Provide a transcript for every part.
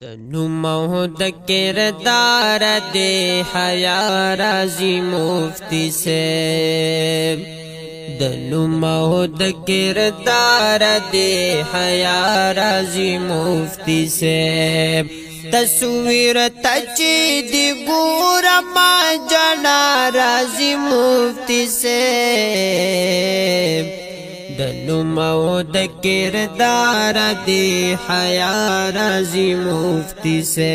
نمو د کردار دے حیا رازی مفتی سے نمو د کردار دے حیا رازی مفتی سے تصویر تچی دی گور ما جنا رازی مفتی سے نمو د کردار دے حیا رازی مفتی سے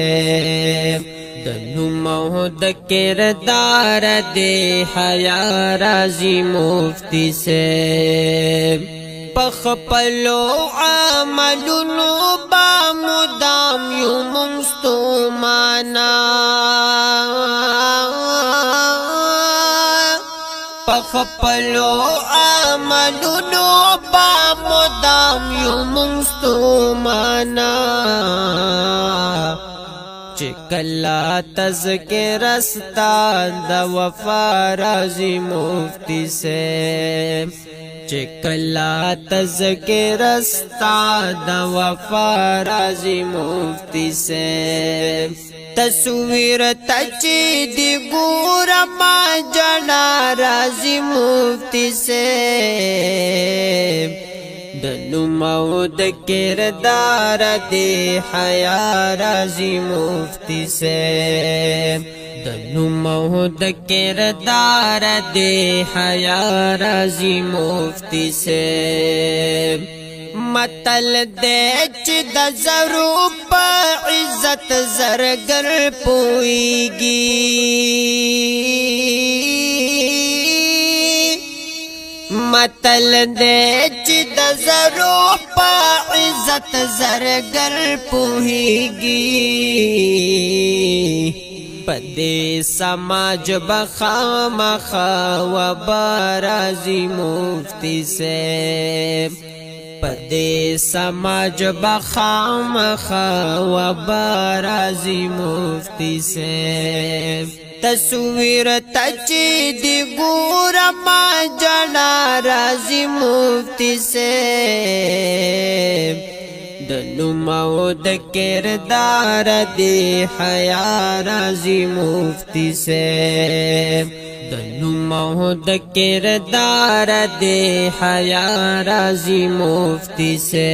نمو د کردار دے حیا رازی مفتی سے پخپلو عملونو با مدام یو منستومانا پخپلو عملونو با مدام یو منستومانا چکلا تذکر استا دا وفا رازی مفتی سے چکلا تذکر استا دا وفا رازی مفتی سے تصویر تچی دی گور ما جنا رازی مفتی سے نمو د کردار دے حیا رازی مفتی سے نمو د کردار دے حیا رازی مفتی سے متل دے چی د زرو پا عزت زرگر پوئیگی متل دے چی د زرو پا عزت زرگر پوئیگی پدے سماج بخام خوا بارازی مفتی سے پدے سماج بخام خوا بارازی مفتی سے تصویر تچی دی گور ما جنا رازی مفتی سے نمو د کردار دے حیا رازی مفتی سے نمو د کردار دے حیا رازی مفتی سے